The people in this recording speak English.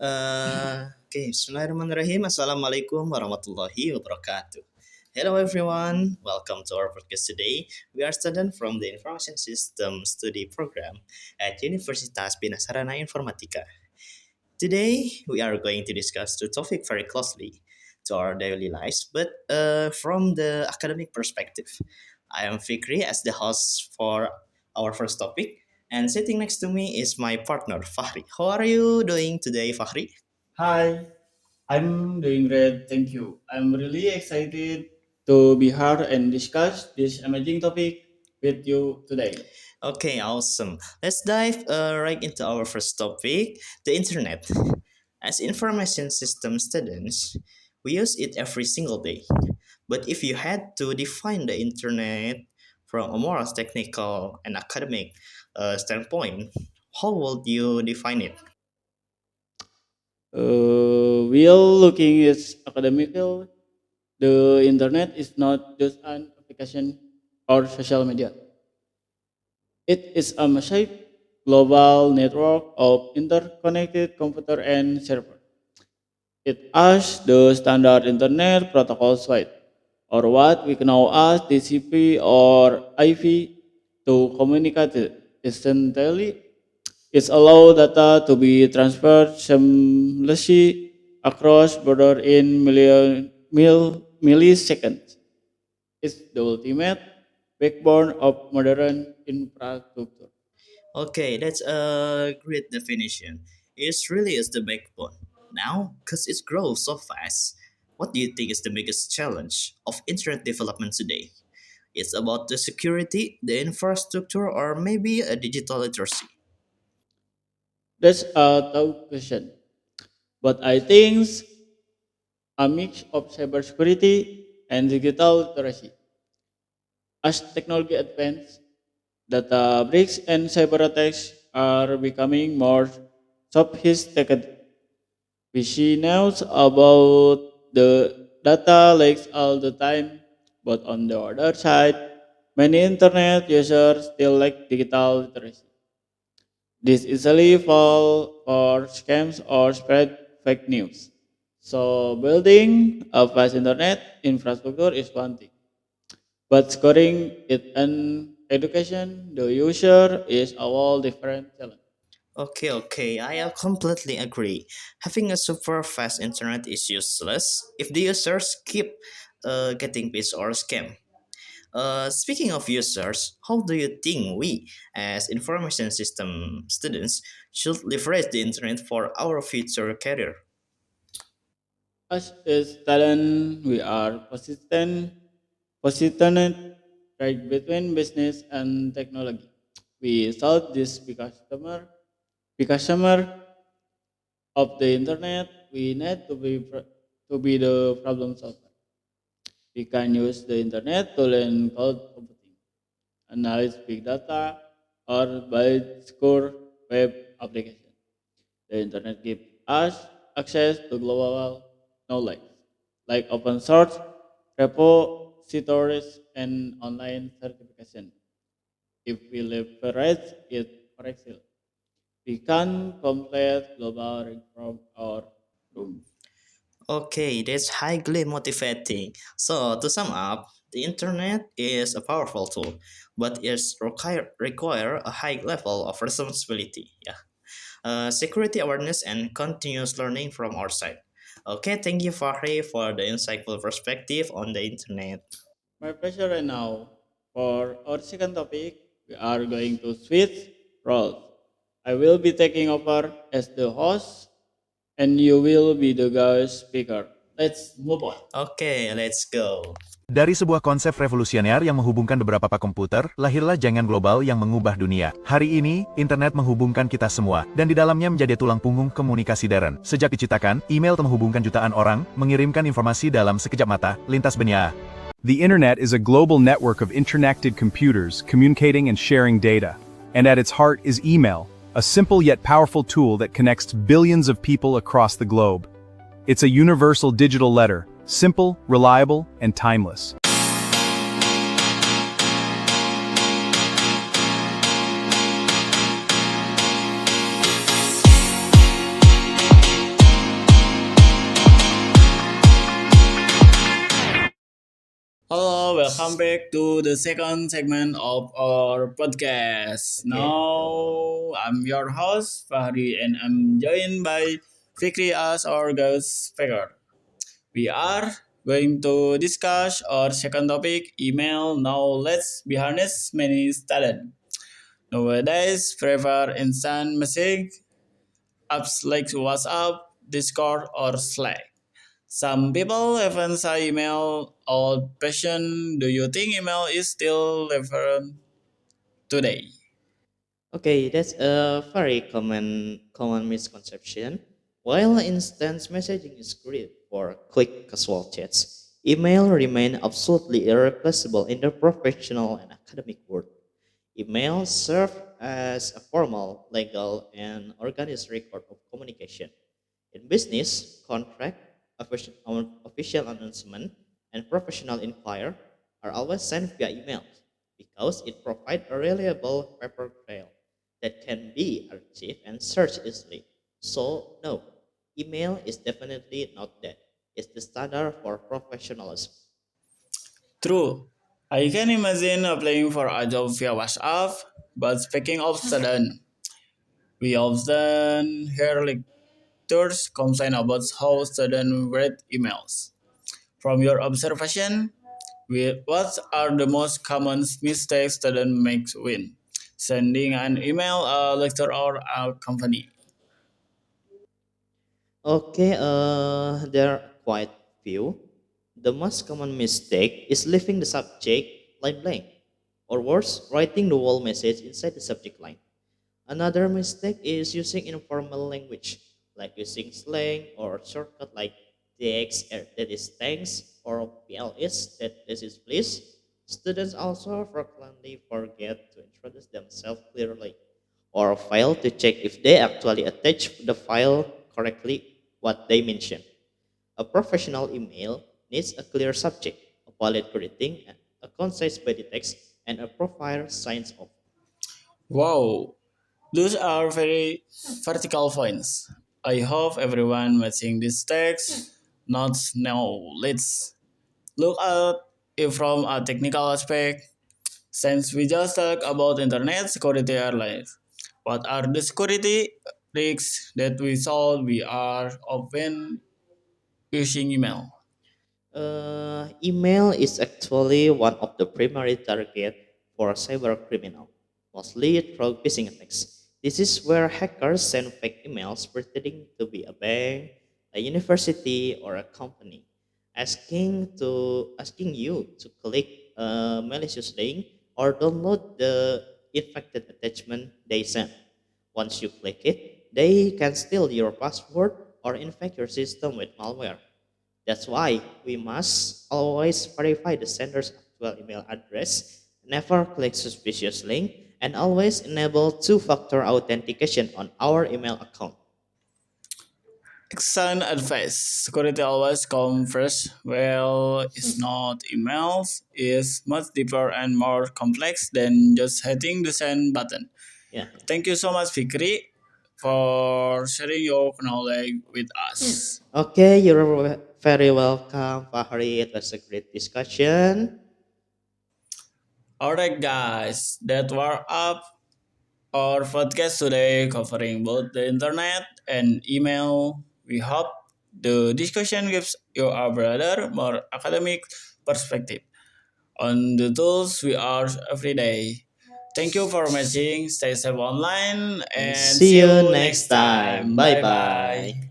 Bismillahirrahmanirrahim. Assalamualaikum warahmatullahi wabarakatuh. Hello everyone, welcome to our podcast today. We are students from the Information System Study Program at Universitas Bina Sarana Informatika. Today we are going to discuss the topic very closely to our daily lives, but from the academic perspective. I am Fikri as the host for our first topic, and sitting next to me is my partner Fahri. How are you doing today, Fahri? Hi, I'm doing great, thank you. I'm really excited to be here and discuss this amazing topic with you today. Okay, awesome. Let's dive right into our first topic, the internet. As information system students, we use it every single day. But if you had to define the internet from a more technical and academic standpoint, how would you define it? While looking at academical, the internet is not just an application or social media. It is a massive global network of interconnected computer and server. It has the standard internet protocol suite, or what we know as TCP or IP, to communicate instantly. It allows data to be transferred seamlessly across borders in milliseconds. It's the ultimate backbone of modern infrastructure. Okay, that's a great definition. It really is the backbone. Now, because it grows so fast, what do you think is the biggest challenge of internet development today? It's about the security, the infrastructure, or maybe a digital literacy. That's a tough question. But I think a mix of cybersecurity and digital literacy. As technology advances, data breaks and cyber attacks are becoming more sophisticated. We see news about the data leaks all the time, but on the other side, many internet users still lack digital literacy. This easily fall for scams or spread fake news. So building a fast internet infrastructure is one thing, but scoring it in education, the user is a whole different challenge. Okay, I completely agree. Having a super fast internet is useless if the users keep getting pissed or scam. Speaking of users, how do you think we, as information system students, should leverage the internet for our future career? As is talent, we are positioned right between business and technology. We solve this customer of the internet. We need to be the problem solver. We can use the internet to learn cloud computing, analyze big data, or build secure web applications. The internet gives us access to global knowledge, like open source repositories and online certification. If we leverage it correctly, we can complete global reform our room. Okay, that's highly motivating. So, to sum up, the internet is a powerful tool, but it require a high level of responsibility. Yeah. Security awareness and continuous learning from our side. Okay, thank you, Fahri, for the insightful perspective on the internet. My pleasure right now. For our second topic, we are going to switch roles. I will be taking over as the host and you will be the guest speaker. Let's move on. Okay, let's go. Dari sebuah konsep revolusioner yang menghubungkan beberapa pak komputer, lahirlah jaringan global yang mengubah dunia. Hari ini, internet menghubungkan kita semua, dan di dalamnya menjadi tulang punggung komunikasi modern. Sejak diciptakan, email telah menghubungkan jutaan orang, mengirimkan informasi dalam sekejap mata, lintas benua. The internet is a global network of interconnected computers communicating and sharing data. And at its heart is email, a simple yet powerful tool that connects billions of people across the globe. It's a universal digital letter, simple, reliable, and timeless. welcome back to the second segment of our podcast. Okay. Now, I'm your host, Fahri, and I'm joined by Fikri as our guest speaker. We are going to discuss our second topic, email. Now, let's be honest, many students nowadays prefer instant message apps like WhatsApp, Discord, or Slack. Some people even say email old fashioned. Do you think email is still relevant today? Okay, that's a very common misconception. While instant messaging is great for quick casual chats, email remain absolutely irreplaceable in the professional and academic world. Emails serve as a formal, legal, and organized record of communication. In business, contract, official announcement, and professional inquiry are always sent via email because it provides a reliable paper trail that can be archived and searched easily. So, no, email is definitely not dead. It's the standard for professionalism. True. I can imagine applying for a job via WhatsApp, but speaking of student, we often hear lectures complain about how students read emails. From your observation, what are the most common mistakes students make when sending an email, a lecture, or a company? Okay, there are quite few. The most common mistake is leaving the subject line blank, or worse, writing the whole message inside the subject line. Another mistake is using informal language, like using slang or shortcut like TX that is thanks or PLS that this is please. Students also frequently forget to introduce themselves clearly or fail to check if they actually attach the file correctly what they mention. A professional email needs a clear subject, a valid greeting, a concise body text, and a profile signs off. Wow, those are very vertical points. I hope everyone watching this text notes now. Let's look at it from a technical aspect. Since we just talked about internet security earlier, what are the security risks that we saw we are often using email? Email is actually one of the primary target for cyber criminal, mostly through phishing attacks. This is where hackers send fake emails pretending to be a bank, a university, or a company, asking you to click a malicious link or download the infected attachment they sent. Once you click it, they can steal your password or infect your system with malware. That's why we must always verify the sender's actual email address, never click suspicious link, and always enable two-factor authentication on our email account. Excellent advice. Security always comes first. Well, it's not emails. It's much deeper and more complex than just hitting the send button. Yeah. Thank you so much, Fikri, for sharing your knowledge with us. Okay, you're very welcome, Fahri. It was a great discussion. Alright, guys, that were up our podcast today covering both the internet and email. We hope the discussion gives you a broader, more academic perspective on the tools we use every day. Thank you for watching. Stay safe online And and see see you you next next time. time. Bye Bye bye. bye.